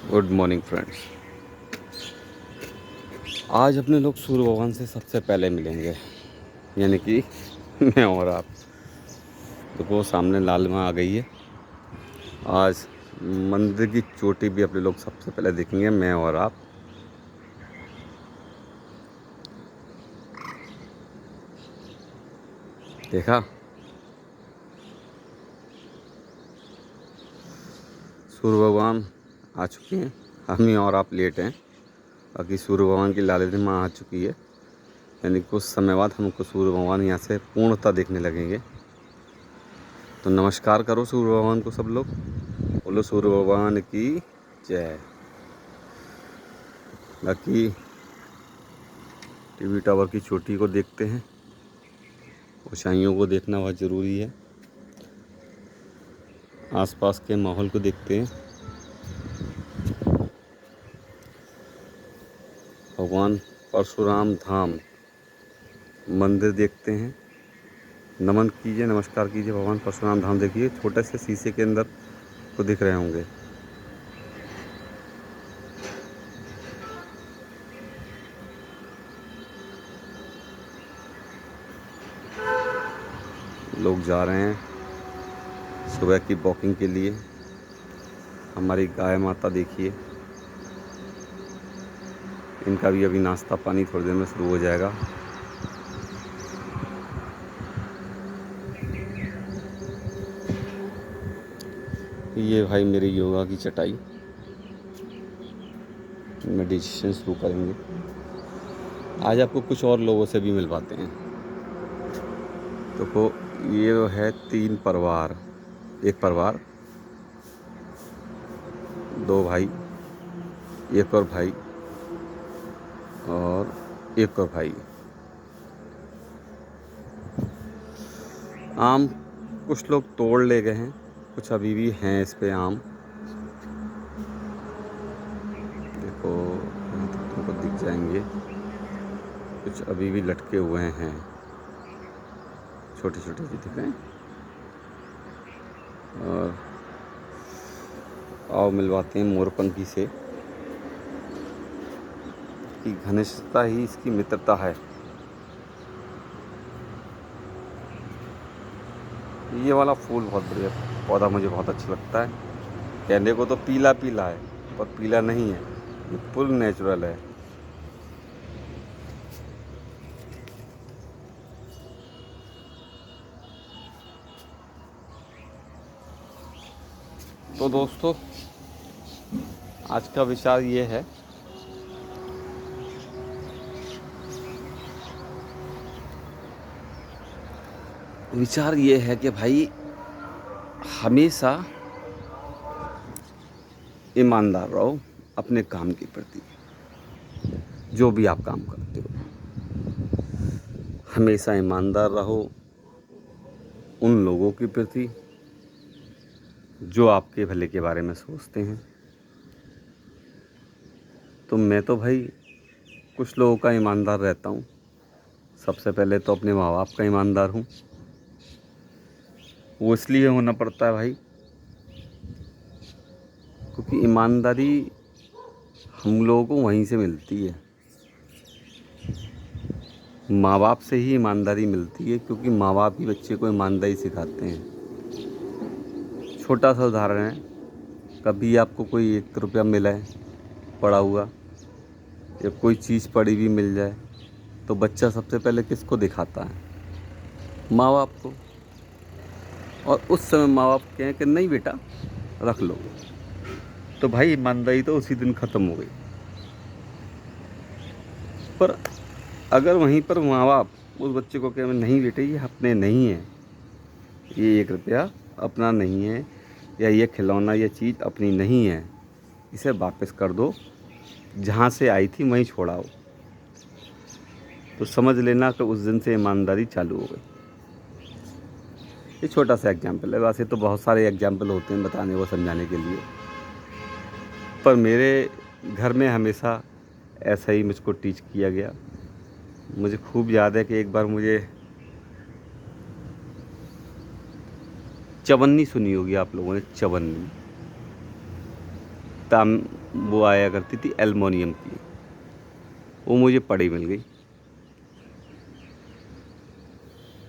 Good morning friends. आज अपने लोग सूर्य भगवान से सबसे पहले मिलेंगे, यानी कि मैं और आप। देखो सामने लाल माँ आ गई है। आज मंदिर की चोटी भी अपने लोग सबसे पहले देखेंगे, मैं और आप। देखा, सूर्य भगवान आ चुके हैं। हम ही और आप लेट हैं, बाकी सूर्य भगवान की लालिमा माँ आ चुकी है। यानी कुछ समय बाद हमको सूर्य भगवान यहाँ से पूर्णतः देखने लगेंगे। तो नमस्कार करो सूर्य भगवान को सब लोग। बोलो सूर्य भगवान की जय। बाकी टीवी टावर की चोटी को देखते हैं, ऊंचाइयों को देखना बहुत ज़रूरी है। आसपास के माहौल को देखते हैं। भगवान परशुराम धाम मंदिर देखते हैं। नमन कीजिए, नमस्कार कीजिए। भगवान परशुराम धाम देखिए, छोटे से शीशे के अंदर को दिख रहे होंगे। लोग जा रहे हैं सुबह की वॉकिंग के लिए। हमारी गाय माता देखिए, इनका भी अभी नाश्ता पानी थोड़ी देर में शुरू हो जाएगा। ये भाई मेरी योगा की चटाई, मेडिटेशन शुरू करेंगे। आज आपको कुछ और लोगों से भी मिलवाते हैं। देखो ये है 3 परिवार, एक परिवार, 2 भाई, एक और भाई और एक और भाई। आम कुछ लोग तोड़ ले गए हैं, कुछ अभी भी हैं इस पे आम। देखो यहाँ तक तुमको दिख जाएंगे, कुछ अभी भी लटके हुए हैं, छोटे छोटे भी दिख रहे हैं। और आओ मिलवाते हैं मोरपंखी से, कि घनिष्ठता ही इसकी मित्रता है। ये वाला फूल बहुत बढ़िया पौधा, मुझे बहुत अच्छा लगता है। कहने को तो पीला पीला है, पर पीला नहीं है, ये फुल नेचुरल है। तो दोस्तों आज का विचार ये है, कि भाई हमेशा ईमानदार रहो अपने काम के प्रति। जो भी आप काम करते हो, हमेशा ईमानदार रहो उन लोगों के प्रति जो आपके भले के बारे में सोचते हैं। तो मैं तो भाई कुछ लोगों का ईमानदार रहता हूँ। सबसे पहले तो अपने माँ बाप का ईमानदार हूँ। वो इसलिए होना पड़ता है भाई, क्योंकि ईमानदारी हम लोगों को वहीं से मिलती है। माँ बाप से ही ईमानदारी मिलती है, क्योंकि माँ बाप ही बच्चे को ईमानदारी सिखाते हैं। छोटा सा उदाहरण है, कभी आपको कोई 1 रुपया मिला है पड़ा हुआ, या कोई चीज़ पड़ी भी मिल जाए, तो बच्चा सबसे पहले किसको दिखाता है? माँ बाप को। और उस समय माँ बाप कहें कि नहीं बेटा रख लो, तो भाई ईमानदारी तो उसी दिन ख़त्म हो गई। पर अगर वहीं पर माँ बाप उस बच्चे को कहें नहीं बेटे ये अपने नहीं है, ये 1 रुपया अपना नहीं है, या ये खिलौना ये चीज़ अपनी नहीं है, इसे वापस कर दो, जहाँ से आई थी वहीं छोड़ाओ, तो समझ लेना कि उस दिन से ईमानदारी चालू हो गई। ये छोटा सा एग्जाम्पल है, वैसे तो बहुत सारे एग्जाम्पल होते हैं बताने व समझाने के लिए, पर मेरे घर में हमेशा ऐसा ही मुझको टीच किया गया। मुझे खूब याद है कि एक बार मुझे चवन्नी सुनी होगी आप लोगों ने, चवन्नी वो आया करती थी एल्युमिनियम की, वो मुझे पड़ी मिल गई।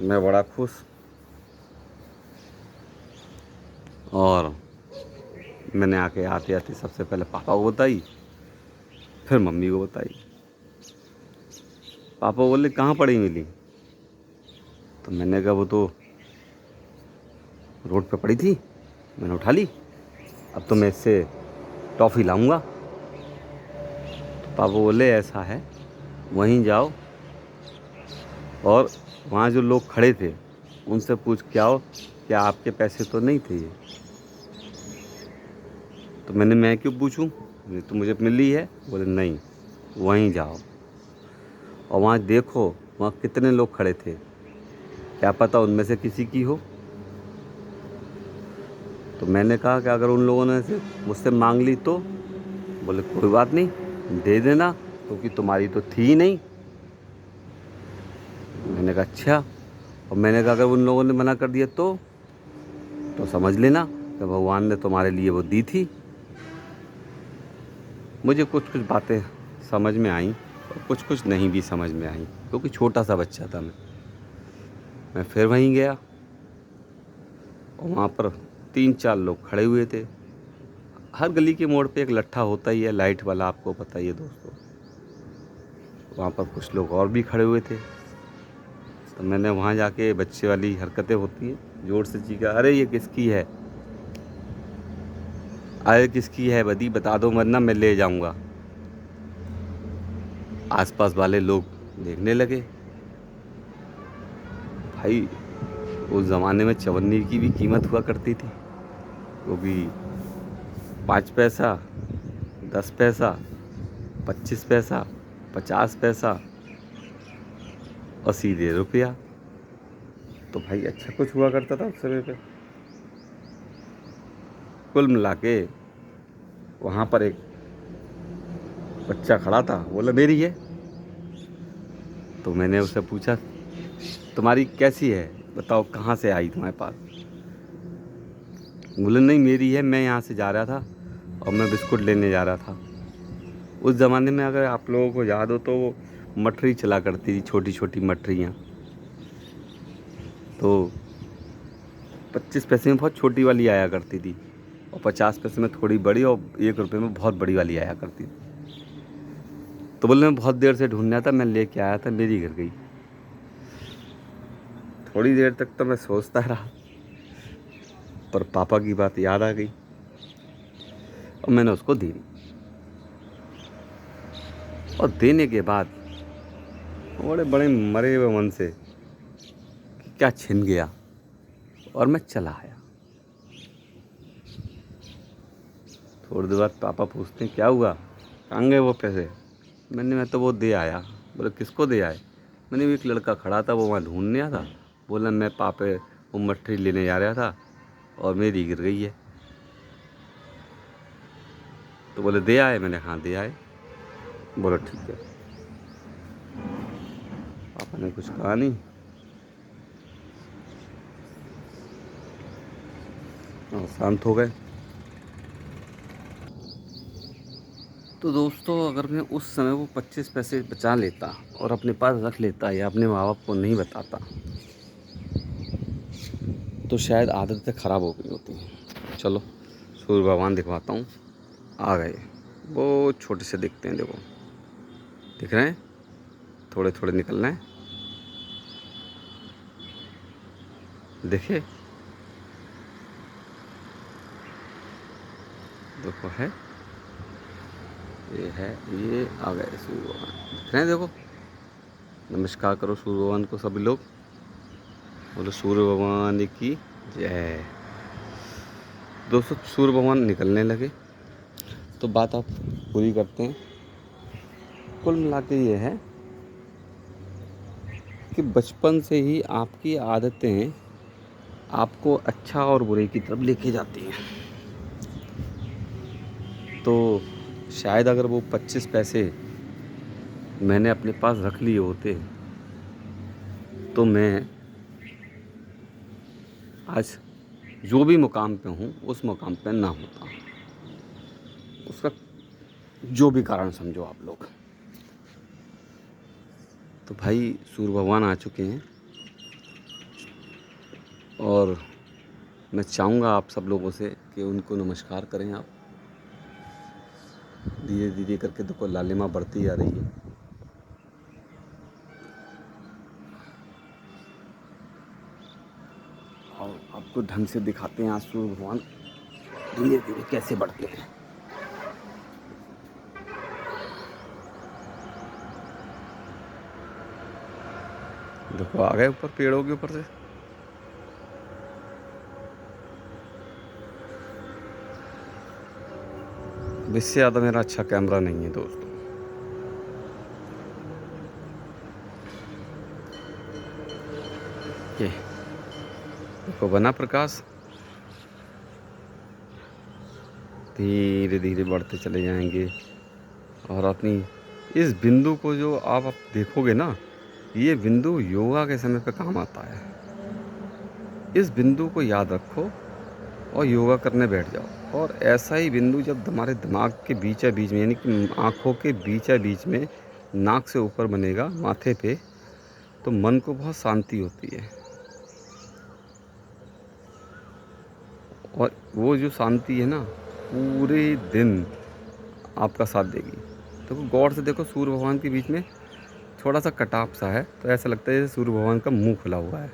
मैं बड़ा खुश, और मैंने आके आते आते सबसे पहले पापा को बताई, फिर मम्मी को बताई। पापा बोले कहाँ पड़ी मिली? तो मैंने कहा वो तो रोड पे पड़ी थी, मैंने उठा ली, अब तो मैं इससे टॉफ़ी लाऊंगा। तो पापा बोले ऐसा है, वहीं जाओ और वहाँ जो लोग खड़े थे उनसे पूछ के आओ क्या आपके पैसे तो नहीं थे ये? तो मैं क्यों पूछूं, ये तो मुझे मिली है। बोले नहीं, वहीं जाओ और वहाँ देखो वहाँ कितने लोग खड़े थे, क्या पता उनमें से किसी की हो। तो मैंने कहा कि अगर उन लोगों ने से मुझसे मांग ली तो? बोले कोई बात नहीं, दे देना, क्योंकि तुम्हारी तो थी ही नहीं। मैंने कहा अच्छा। और मैंने कहा अगर उन लोगों ने मना कर दिया तो समझ लेना कि भगवान ने तुम्हारे लिए वो दी थी। मुझे कुछ कुछ बातें समझ में आईं और कुछ कुछ नहीं भी समझ में आईं, क्योंकि छोटा सा बच्चा था मैं फिर वहीं गया और वहाँ पर 3-4 लोग खड़े हुए थे। हर गली के मोड़ पे एक लट्ठा होता ही है लाइट वाला, आपको पता ही है दोस्तों। वहाँ पर कुछ लोग और भी खड़े हुए थे। तो मैंने वहाँ जाके, बच्चे वाली हरकतें होती हैं, ज़ोर से चीखा, अरे ये किसकी है? अरे किसकी है बदी, बता दो वरना मैं ले जाऊँगा। आसपास वाले लोग देखने लगे। भाई उस ज़माने में चवन्नी की भी कीमत हुआ करती थी, क्योंकि 5 पैसा, 10 पैसा, 25 पैसा, 50 पैसा और सीधे रुपया। तो भाई अच्छा कुछ हुआ करता था उस समय पे। कुल मिला के वहाँ पर एक बच्चा खड़ा था, बोला मेरी है। तो मैंने उससे पूछा तुम्हारी कैसी है, बताओ कहाँ से आई तुम्हारे पास? बोले नहीं मेरी है, मैं यहाँ से जा रहा था और मैं बिस्कुट लेने जा रहा था। उस ज़माने में अगर आप लोगों को याद हो तो वो मठरी चला करती थी, छोटी छोटी मठरियाँ। तो 25 पैसे में बहुत छोटी वाली आया करती थी और 50 पैसे में थोड़ी बड़ी और 1 रुपये में बहुत बड़ी वाली आया करती थी। तो बोले मैं बहुत देर से ढूंढ रहा था, मैं लेके आया था, मेरी गिर गई। थोड़ी देर तक तो मैं सोचता रहा, पर पापा की बात याद आ गई और मैंने उसको दे दी। और देने के बाद बड़े बड़े मरे हुए मन से कि क्या छिन गया, और मैं चला आया। थोड़ी देर बाद पापा पूछते हैं क्या हुआ, कहाँ गए वो पैसे? मैं तो वो दे आया। बोले किसको दे आए? मैंने भी, एक लड़का खड़ा था वो वहाँ ढूंढने आया था, बोला मैं पापे वो मट्ठी लेने जा रहा था और मेरी गिर गई है। तो बोले दे आए? मैंने हाँ दे आए। बोला ठीक है। पापा ने कुछ कहा नहीं और शांत हो गए। तो दोस्तों अगर मैं उस समय वो 25 पैसे बचा लेता और अपने पास रख लेता या अपने माँ बाप को नहीं बताता, तो शायद आदतें ख़राब हो गई होती। चलो सूर्य भगवान दिखवाता हूँ, आ गए। वो छोटे से दिखते हैं, देखो दिख रहे हैं, थोड़े थोड़े निकल रहे हैं, देखे, देखो है, ये है, ये आ गए सूर्य भगवान, दिख रहे हैं देखो। नमस्कार करो सूर्य भगवान को सभी लोग, बोलो सूर्य भगवान की जय। दोस्तों सूर्य भगवान निकलने लगे, तो बात आप पूरी करते हैं। कुल मिला के ये है कि बचपन से ही आपकी आदतें आपको अच्छा और बुरे की तरफ लेके जाती हैं। तो शायद अगर वो 25 पैसे मैंने अपने पास रख लिए होते तो मैं आज जो भी मुकाम पे हूँ उस मुकाम पे ना होता। उसका जो भी कारण समझो आप लोग। तो भाई सूर्य भगवान आ चुके हैं और मैं चाहूँगा आप सब लोगों से कि उनको नमस्कार करें आप। धीरे धीरे करके देखो लालिमा बढ़ती जा रही है। और आपको ढंग से दिखाते हैं आज सूर्य भगवान धीरे धीरे कैसे बढ़ते हैं। देखो आ गए ऊपर पेड़ों के ऊपर से। इससे ज़्यादा मेरा अच्छा कैमरा नहीं है दोस्तों। ये देखो बना प्रकाश धीरे धीरे बढ़ते चले जाएंगे। और अपनी इस बिंदु को जो आप देखोगे ना, ये बिंदु योगा के समय पे काम आता है। इस बिंदु को याद रखो और योगा करने बैठ जाओ। और ऐसा ही बिंदु जब हमारे दिमाग के बीच में यानी कि आँखों के बीच में नाक से ऊपर बनेगा माथे पे, तो मन को बहुत शांति होती है। और वो जो शांति है ना पूरे दिन आपका साथ देगी। तो गौर से देखो सूर्य भगवान के बीच में थोड़ा सा कटाव सा है, तो ऐसा लगता है जैसे सूर्य भगवान का मुंह खुला हुआ है।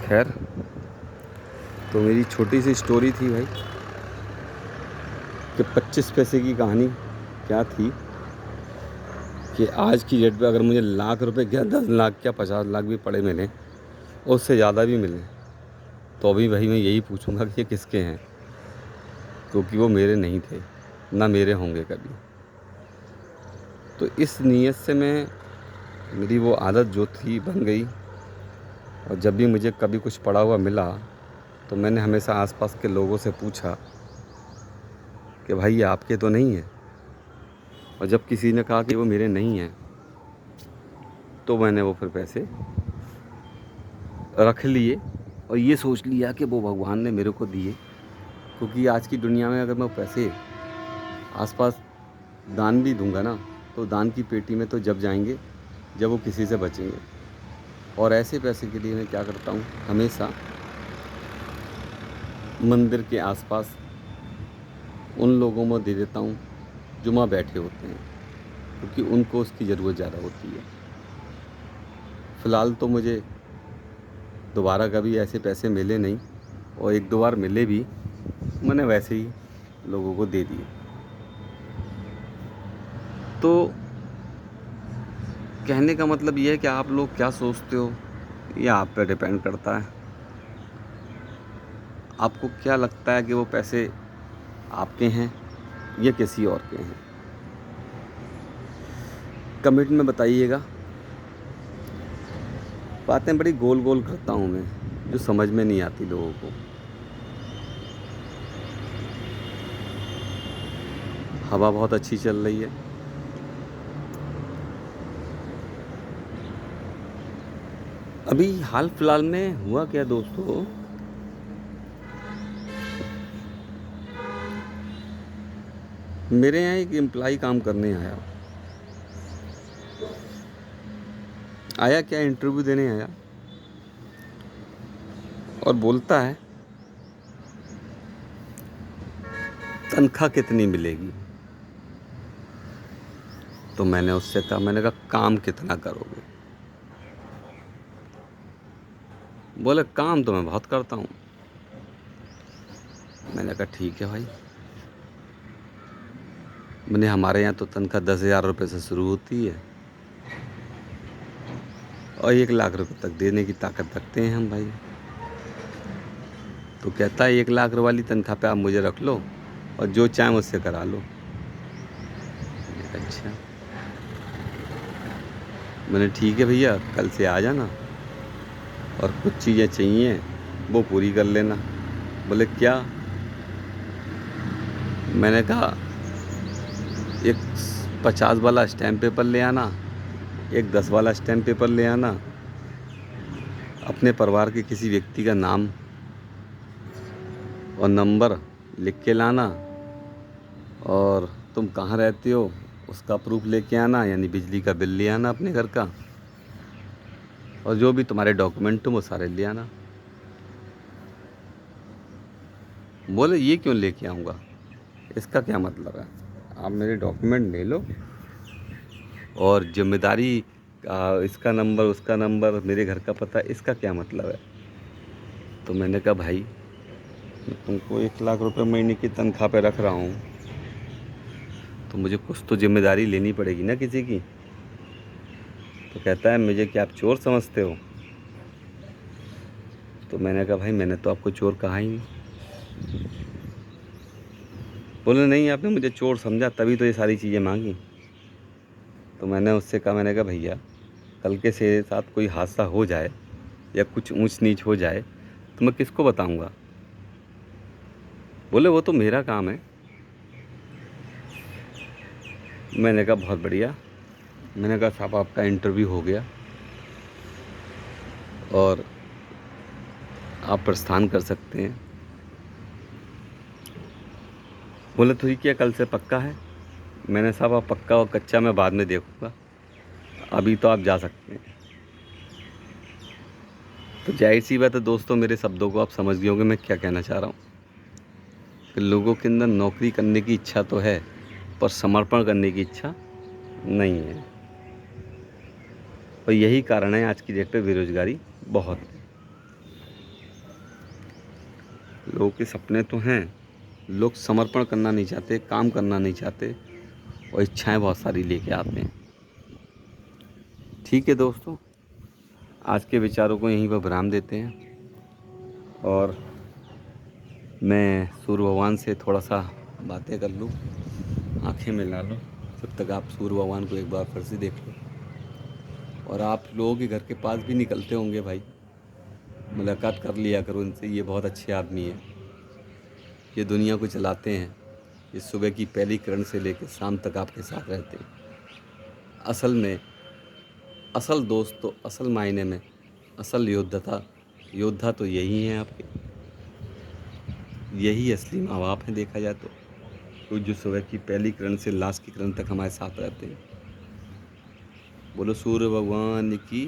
खैर, तो मेरी छोटी सी स्टोरी थी भाई कि 25 पैसे की कहानी क्या थी कि आज की डेट पे अगर मुझे लाख रुपए क्या 10 लाख क्या 50 लाख भी पड़े मिले और उससे ज़्यादा भी मिले, तो अभी भाई मैं यही पूछूंगा कि ये किसके हैं, क्योंकि वो मेरे नहीं थे ना मेरे होंगे कभी। तो इस नीयत से मेरी वो आदत जो थी बन गई। और जब भी मुझे कभी कुछ पड़ा हुआ मिला तो मैंने हमेशा आसपास के लोगों से पूछा कि भाई ये आपके तो नहीं है। और जब किसी ने कहा कि वो मेरे नहीं हैं, तो मैंने वो फिर पैसे रख लिए और ये सोच लिया कि वो भगवान ने मेरे को दिए। क्योंकि आज की दुनिया में अगर मैं पैसे आसपास दान भी दूंगा ना, तो दान की पेटी में तो जब जाएंगे जब वो किसी से बचेंगे। और ऐसे पैसे के लिए मैं क्या करता हूँ, हमेशा मंदिर के आसपास उन लोगों में दे देता हूँ जो वहाँ बैठे होते हैं, क्योंकि उनको उसकी ज़रूरत ज़्यादा होती है। फ़िलहाल तो मुझे दोबारा कभी ऐसे पैसे मिले नहीं, और एक दो बार मिले भी मैंने वैसे ही लोगों को दे दिए। तो कहने का मतलब ये है कि आप लोग क्या सोचते हो ये आप पे डिपेंड करता है। आपको क्या लगता है कि वो पैसे आपके हैं या किसी और के हैं, कमेंट में बताइएगा। बातें बड़ी गोल गोल करता हूँ मैं, जो समझ में नहीं आती लोगों को। हवा बहुत अच्छी चल रही है। अभी हाल फिलहाल में हुआ क्या दोस्तों, मेरे यहाँ एक एम्प्लॉय काम करने आया क्या इंटरव्यू देने आया, और बोलता है तनख्वाह कितनी मिलेगी। तो मैंने उससे कहा, मैंने कहा काम कितना करोगे। बोले काम तो मैं बहुत करता हूँ। मैंने कहा ठीक है भाई। मैंने हमारे यहाँ तो तनख्वाह 10,000 रुपये से शुरू होती है और 1 लाख रुपये तक देने की ताकत रखते हैं हम भाई। तो कहता है 1 लाख वाली तनख्वाह पे आप मुझे रख लो और जो चाहे मुझसे करा लो। अच्छा, मैंने ठीक है भैया, कल से आ जाना और कुछ चीज़ें चाहिए वो पूरी कर लेना। बोले क्या। मैंने कहा एक 50 वाला स्टैम्प पेपर ले आना, एक 10 वाला स्टैम्प पेपर ले आना, अपने परिवार के किसी व्यक्ति का नाम और नंबर लिख के लाना, और तुम कहाँ रहते हो उसका प्रूफ लेके आना, यानी बिजली का बिल ले आना अपने घर का, और जो भी तुम्हारे डॉक्यूमेंट हो वो सारे ले आना। बोले ये क्यों लेके आऊँगा, इसका क्या मतलब है? आप मेरे डॉक्यूमेंट ले लो और जिम्मेदारी इसका नंबर उसका नंबर मेरे घर का पता, इसका क्या मतलब है? तो मैंने कहा भाई, मैं तुमको 1 लाख रुपए महीने की तनख्वाह पे रख रहा हूँ, तो मुझे कुछ तो जिम्मेदारी लेनी पड़ेगी ना किसी की। तो कहता है मुझे क्या आप चोर समझते हो? तो मैंने कहा भाई मैंने तो आपको चोर कहा ही नहीं। बोले नहीं, आपने मुझे चोर समझा तभी तो ये सारी चीज़ें मांगी। तो मैंने उससे कहा, मैंने कहा भैया कल के से साथ कोई हादसा हो जाए या कुछ ऊंच नीच हो जाए तो मैं किसको बताऊंगा? बोले वो तो मेरा काम है। मैंने कहा बहुत बढ़िया। मैंने कहा साहब आपका इंटरव्यू हो गया और आप प्रस्थान कर सकते हैं। बोले तो ये क्या कल से पक्का है? मैंने साहब आप पक्का और कच्चा मैं बाद में देखूंगा, अभी तो आप जा सकते हैं। तो जाहिर सी बात है दोस्तों, मेरे शब्दों को आप समझ गए होंगे मैं क्या कहना चाह रहा हूँ, कि लोगों के अंदर नौकरी करने की इच्छा तो है पर समर्पण करने की इच्छा नहीं है। और यही कारण है आज की डेट पे बेरोजगारी बहुत है। लोगों के सपने तो हैं, लोग समर्पण करना नहीं चाहते, काम करना नहीं चाहते, और इच्छाएं बहुत सारी लेके आते हैं। ठीक है दोस्तों, आज के विचारों को यहीं पर विराम देते हैं, और मैं सूर्य भगवान से थोड़ा सा बातें कर लूँ, आंखें मिला लो, जब तक आप सूर्य भगवान को एक बार फिर से देख लो। और आप लोगों के घर के पास भी निकलते होंगे भाई, मुलाकात कर लिया करो इनसे, ये बहुत अच्छे आदमी हैं, ये दुनिया को चलाते हैं, ये सुबह की पहली किरण से लेकर शाम तक आपके साथ रहते हैं। असल में असल दोस्त तो असल मायने में असल योद्धा तो यही हैं आपके, यही असली माँ बाप हैं देखा जाए तो जो सुबह की पहली किरण से लास्ट की किरण तक हमारे साथ रहते हैं। बोलो सूर्य भगवान की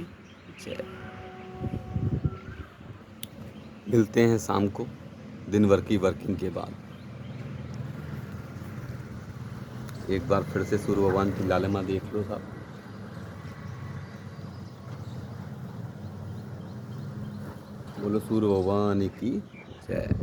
जय। मिलते हैं शाम को दिन भर की वर्किंग के बाद। एक बार फिर से सूर्य भगवान की लालिमा देख लो साहब। बोलो सूर्य भगवान की जय।